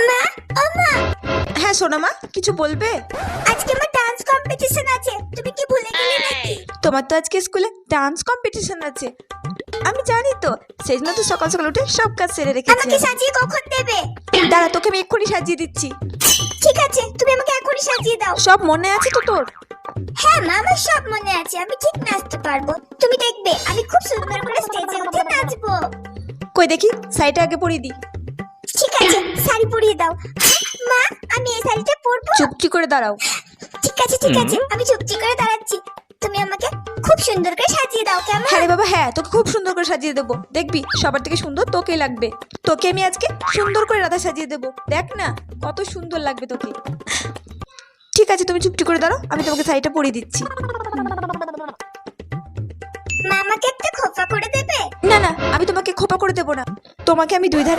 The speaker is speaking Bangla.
মা, ও মা, হ্যাঁ সোনা মা, কিছু বলবে? আজকে আমার ডান্স কম্পিটিশন আছে, তুমি কি ভুলে গেলে নাকি? তোমার তো আজকে স্কুলে ডান্স কম্পিটিশন আছে। আমি জানি তো, সেই জন্য তো সকাল সকাল উঠে সব কাজ সেরে রেখেছি। আমাকে সাজিয়ে কখন দেবে? দাঁড়া, তোকে আমি এক্ষুনি সাজিয়ে দিচ্ছি। ঠিক আছে, তুমি আমাকে এখনই সাজিয়ে দাও। সব মনে আছে তো তোর? হ্যাঁ মা, আমার সব মনে আছে, আমি ঠিক নাচতে পারবো। তুমি দেখবে আমি খুব সুন্দর করে স্টেজে উঠে নাচবো। কই দেখি, শাড়িটা আগে পরিয়ে দি। ঠিক আছে, শাড়ি পরিয়ে দাও। মা, আমি এই শাড়িটা পরবো? চুপটি করে দাঁড়াও। ঠিক আছে ঠিক আছে, আমি চুপচি করে দাঁড়াচ্ছি। তুমি আমাকে খুব সুন্দর করে সাজিয়ে দাও কেমন? হ্যাঁ রে বাবা, হ্যাঁ তোকে খুব সুন্দর করে সাজিয়ে দেবো। দেখবি সবার থেকে সুন্দর তোকেই লাগবে। তোকে আমি আজকে সুন্দর করে রাধা সাজিয়ে দেবো, দেখ না কত সুন্দর লাগবে তোকে। ঠিক আছে, তুমি চুপটি করে দাঁড়াও, আমি তোমাকে শাড়িটা পরিয়ে দিচ্ছি। মা, আমাকে একটা খোপা করে দেবে? না না, আমি তোমাকে খোপা করে দেবো না, তোমাকে আমি দুই ধারে